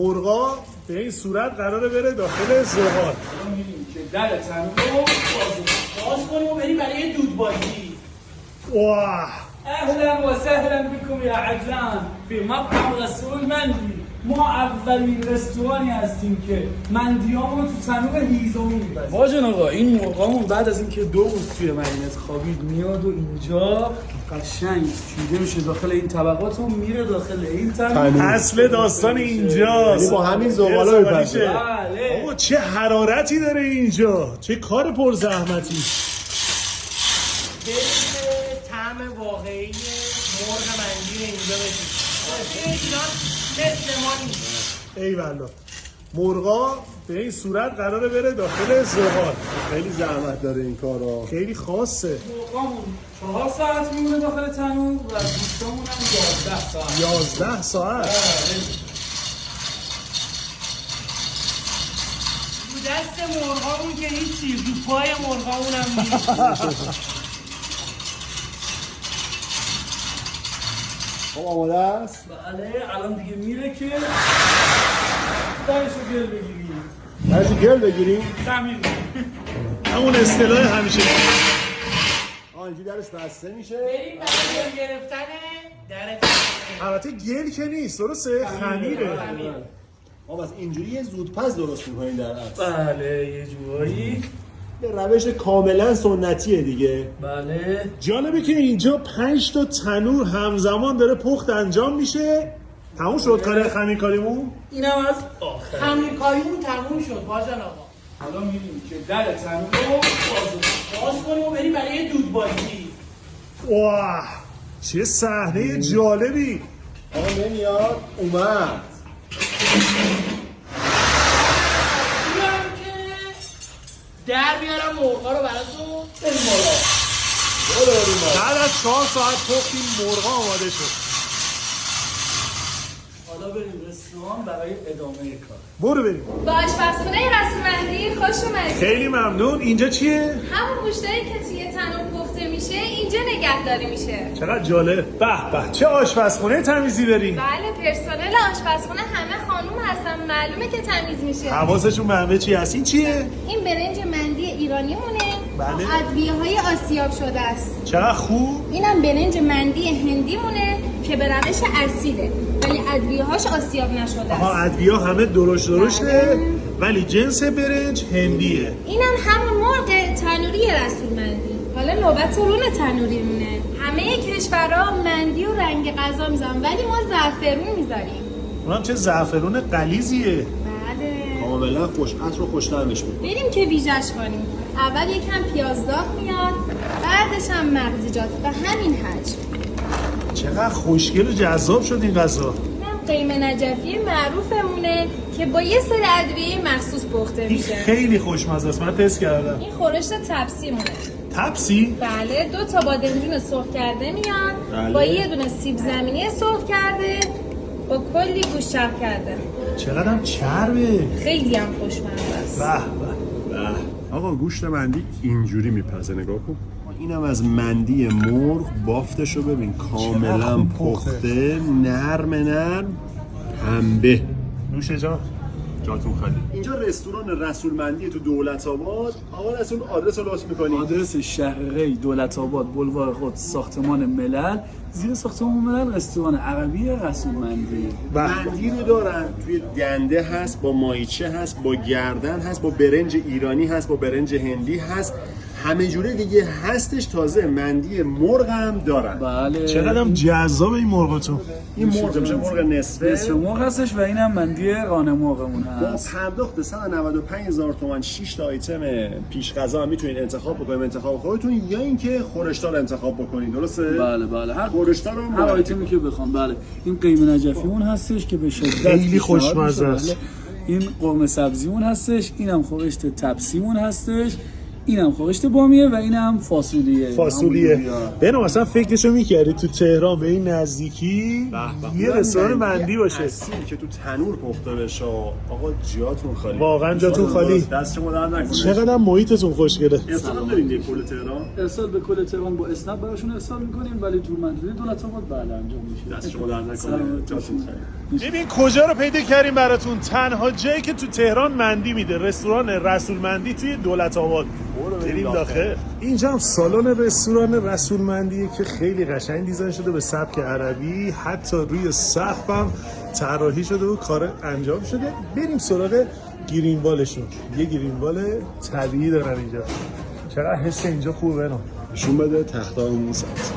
مرغا به این صورت قراره بره داخل زغال. می‌بینیم که در تنور رو باز کنیم و بریم برای دودبازی. واه اهلا و سهلا بكم یا عجلان فی مطعم رسول مندی. ما اولین رستورانی هستیم که مندیامون تو تنور هیزمی می‌بازیم. واجن آقا این مرغامون بعد از اینکه 2 روز توی مدینه خوابید میاد و اینجا قشنگ چیده میشه داخل این طبقات و میره داخل این تنور. اصل داستان اینجاست. یعنی با همین زغالا میپزه. بله. آقا چه حرارتی داره اینجا، چه کار پر زحمتی. طعم واقعی مرغ مندی اینجا بشید. ایران مثل ما نیست. ای والله مرغا به این صورت قراره بره داخل زغال. خیلی زحمت داره این کارا. خیلی خاصه. مرغامون 4 ساعت میمونه داخل تنور و گوشتامون هم 11 ساعت. 11 ساعت. رو دست مرغامون که هیچی، رو پای مرغامون هم نیست. خب آماده است؟ بله الان دیگه میره که درشو گل بگیریم. هرچی گل بگیریم؟ خمیر همون اصطلاح همیشه. اینجوری درش بسته میشه. بریم برای گل گرفتن در البته گل که نیست، درسته؟ خمیره. ما بس اینجوری یه زودپز درست میکنیم در اصل. بله یه جورایی. به روش کاملا سنتیه دیگه. بله جالبه که اینجا 5 تا تنور همزمان داره پخت انجام میشه. تموم شد کار خمیرکاریمون؟ اینم از آخر. خمیرکاریمون تموم شد باجن آقا. الان میبینیم که در تنور رو باز کنیم و بریم برای دودبازی. واه چه صحنه جالبی. آقا نمیاد اومد. بیام که در بیارم مرغا رو براتون. بریم بالا. بعد از 4 ساعت پخت این مرغا آماده شد. حالا بریم رستوران برای ادامه کار. برو بریم. با آشپزخونه رسول مهدی خوش اومدید. خیلی ممنون. اینجا چیه؟ همون گوشتایی که توی تنور پخته میشه اینجا نگهداری میشه. چقدر جالب. به به چه آشپزخونه تمیزی دارین. بله پرسنل آشپزخونه همه خانوم هستن، معلومه که تمیز میشه. حواسشون به همه چی هست. این چیه؟ این برنج مندی ایرانیمونه. بله. ادویه‌های آسیاب شده است. چقدر خوب. اینم برنج مندی هندیمونه که به روش اصیله ولی ادویه‌هاش آسیاب نشده آها است. ادویه همه درشته بله. ولی جنس برنج هندیه. اینم همون مرغ تنوری رسول مندی. حالا نوبت رون تنوری مونه. همه کشورها مندی و رنگ غذا میذارن ولی ما زعفرون میذاریم. اونم چه زعفرون غلیظیه. بله. کاملا خوش عطر و خوش‌طعمش بود. بریم که ویژش کنیم. اول یکم پیاز داغ میاد، بعدش هم مغزیجات به همین حجم. چقدر خوشگل و جذاب شد این غذا. اینم قیمه نجفی معروفمونه که با یه سری ادویه مخصوص پخته این میشه. خیلی خوشمزه است. من تست کردم. این خورشت تپسی مونه. تپسی؟ بله 2 تا بادمجون سرخ کرده میاد بله. با یه دونه سیب زمینی سرخ کرده با کلی گوشت چرب کرده. چقدر هم چربه. خیلی هم خوشمزه است. به به. آقا گوشت مندی اینجوری میپزه نگاه کن. اینم از مندی مرغ بافتشو ببین کاملا خوب پخته. پخته نرم پنبه. نوش جان. جاتون خالی. اینجا رستوران رسول مندی تو دولت آباد. آقا رسول آدرس رو لطف می‌کنی؟ آدرس شهر ری دولت آباد بلوار خود ساختمان ملل زیر ساختمان ملل رستوران عربی رسول مندی. مندی رو دارن توی دنده هست با ماهیچه هست با گردن هست با برنج ایرانی هست با برنج هندی هست همه جوره دیگه هستش. تازه مندی مرغ هم دارن. بله چقدر هم جذاب این مرغتون. این مرغ میشه مرغ نصفه نصف مرغ هستش و اینم مندی ران مرغمون با هست. پرداخت 195,000 تومان 6 تا آیتم پیش غذا هم میتونید انتخاب بکنید انتخاب خودتون یا اینکه خورشتار انتخاب بکنید. درسته؟ بله هر خورشتار رو هر آیتمی که بخوام. بله این قیمه نجفیمون هستش که به شدت خیلی پیشنهاد خوشمزه میشه. است. بله. این قرمه سبزیمون هستش، اینم خورشت تپسیمون هستش، اینم خورشت بامیه و اینم فاصولیه. فاصولیه. بنام اصلا فکرشو میکردی تو تهران به این نزدیکی یه رستوران مندی باشه اصیل که تو تنور پخته بشه. آقا جاتون خالی، واقعا جاتون خالی. دست شما درد نکنه. چقدر محیطتون خوشگله. ارسال دارین دیگه کل تهران؟ ارسال به کل تهران با اسنپ براشون ارسال میکنیم، ولی تو منطقه دولت آباد بعد انجام میشه. دست شما درد نکنه. جاتون خالی. ببین کجا رو پیدا کردیم براتون. تنها جایی که تو تهران مندی میده رستوران رسول مندی توی دولت آباد. بریم داخل. اینجا هم سالن رستوران رسول مندیه که خیلی قشنگ دیزاین شده به سبک عربی، حتی روی سقف هم طراحی شده و کار انجام شده. بریم سراغ گرینوالشون. یه گرینوال طبیعی دارن اینجا. چقدر حس اینجا خوبه. نشون بده تخت‌ها اون سمت.